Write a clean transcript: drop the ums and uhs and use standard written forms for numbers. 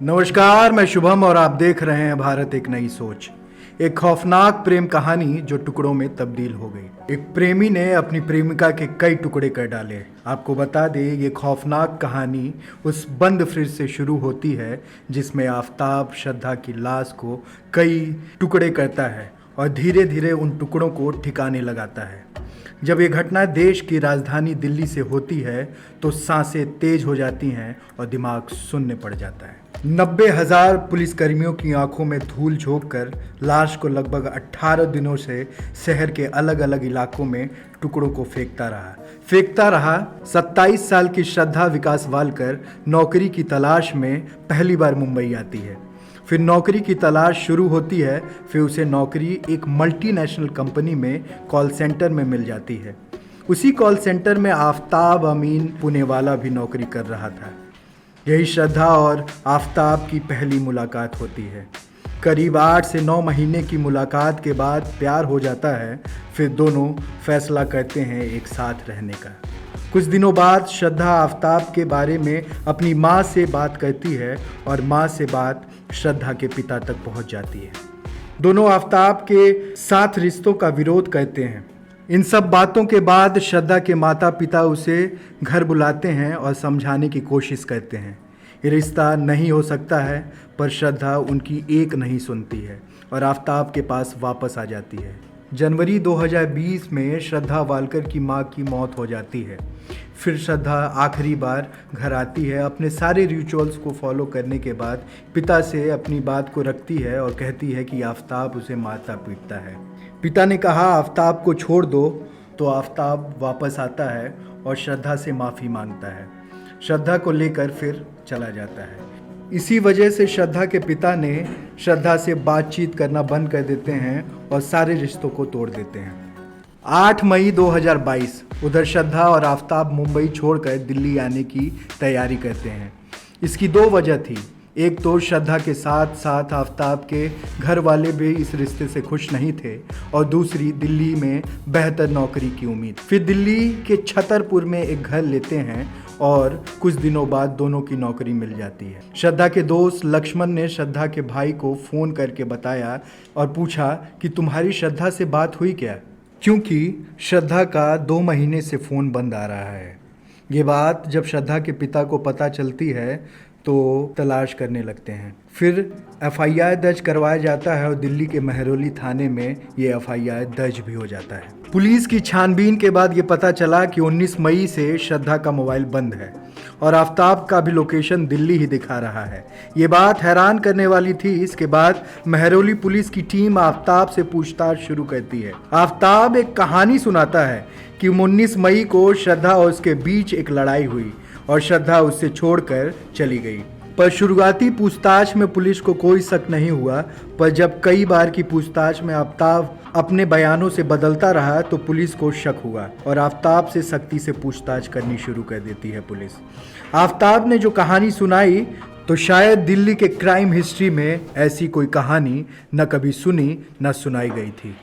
नमस्कार, मैं शुभम और आप देख रहे हैं भारत एक नई सोच। एक खौफनाक प्रेम कहानी जो टुकड़ों में तब्दील हो गई। एक प्रेमी ने अपनी प्रेमिका के कई टुकड़े कर डाले। आपको बता दें, ये खौफनाक कहानी उस बंद फ्रिज से शुरू होती है जिसमें आफताब श्रद्धा की लाश को कई टुकड़े करता है और धीरे धीरे उन टुकड़ों को ठिकाने लगाता है। जब ये घटना देश की राजधानी दिल्ली से होती है तो सांसें तेज हो जाती हैं और दिमाग शून्य पड़ जाता है। 90,000 पुलिसकर्मियों की आंखों में धूल झोंककर लाश को लगभग 18 दिनों से शहर के अलग अलग इलाकों में टुकड़ों को फेंकता रहा। 27 साल की श्रद्धा विकास वालकर नौकरी की तलाश में पहली बार मुंबई आती है। फिर नौकरी की तलाश शुरू होती है। फिर उसे नौकरी एक मल्टीनेशनल कंपनी में कॉल सेंटर में मिल जाती है। उसी कॉल सेंटर में आफताब अमीन पुनेवाला भी नौकरी कर रहा था। यही श्रद्धा और आफताब की पहली मुलाकात होती है। करीब 8 से 9 महीने की मुलाकात के बाद प्यार हो जाता है। फिर दोनों फैसला करते हैं एक साथ रहने का। कुछ दिनों बाद श्रद्धा आफताब के बारे में अपनी माँ से बात करती है और माँ से बात श्रद्धा के पिता तक पहुँच जाती है। दोनों आफताब के साथ रिश्तों का विरोध करते हैं। इन सब बातों के बाद श्रद्धा के माता पिता उसे घर बुलाते हैं और समझाने की कोशिश करते हैं। ये रिश्ता नहीं हो सकता है, पर श्रद्धा उनकी एक नहीं सुनती है और आफताब के पास वापस आ जाती है। जनवरी 2020 में श्रद्धा वालकर की मां की मौत हो जाती है। फिर श्रद्धा आखिरी बार घर आती है। अपने सारे रिचुअल्स को फॉलो करने के बाद पिता से अपनी बात को रखती है और कहती है कि आफताब उसे मारता पीटता है। पिता ने कहा आफताब को छोड़ दो, तो आफताब वापस आता है और श्रद्धा से माफ़ी मांगता है। श्रद्धा को लेकर फिर चला जाता है। इसी वजह से श्रद्धा के पिता ने श्रद्धा से बातचीत करना बंद कर देते हैं और सारे रिश्तों को तोड़ देते हैं। 8 मई 2022 उधर श्रद्धा और आफताब मुंबई छोड़कर दिल्ली आने की तैयारी करते हैं। इसकी 2 वजह थी। एक तो श्रद्धा के साथ साथ आफताब के घर वाले भी इस रिश्ते से खुश नहीं थे और दूसरी दिल्ली में बेहतर नौकरी की उम्मीद। फिर दिल्ली के छतरपुर में एक घर लेते हैं और कुछ दिनों बाद दोनों की नौकरी मिल जाती है। श्रद्धा के दोस्त लक्ष्मण ने श्रद्धा के भाई को फ़ोन करके बताया और पूछा कि तुम्हारी श्रद्धा से बात हुई क्या, क्योंकि श्रद्धा का 2 महीने से फ़ोन बंद आ रहा है। ये बात जब श्रद्धा के पिता को पता चलती है तो तलाश करने लगते हैं। फिर एफआईआर दर्ज करवाया जाता है और दिल्ली के महरौली थाने में ये एफआईआर दर्ज भी हो जाता है। पुलिस की छानबीन के बाद ये पता चला कि 19 मई से श्रद्धा का मोबाइल बंद है और आफताब का भी लोकेशन दिल्ली ही दिखा रहा है। ये बात हैरान करने वाली थी। इसके बाद महरौली पुलिस की टीम आफताब से पूछताछ शुरू करती है। आफताब एक कहानी सुनाता है कि 19 मई को श्रद्धा और उसके बीच एक लड़ाई हुई और श्रद्धा उससे छोड़कर चली गई। पर शुरुआती पूछताछ में पुलिस को कोई शक नहीं हुआ, पर जब कई बार की पूछताछ में आफताब अपने बयानों से बदलता रहा तो पुलिस को शक हुआ और आफताब से सख्ती से पूछताछ करनी शुरू कर देती है पुलिस। आफताब ने जो कहानी सुनाई तो शायद दिल्ली के क्राइम हिस्ट्री में ऐसी कोई कहानी न कभी सुनी न सुनाई गई थी।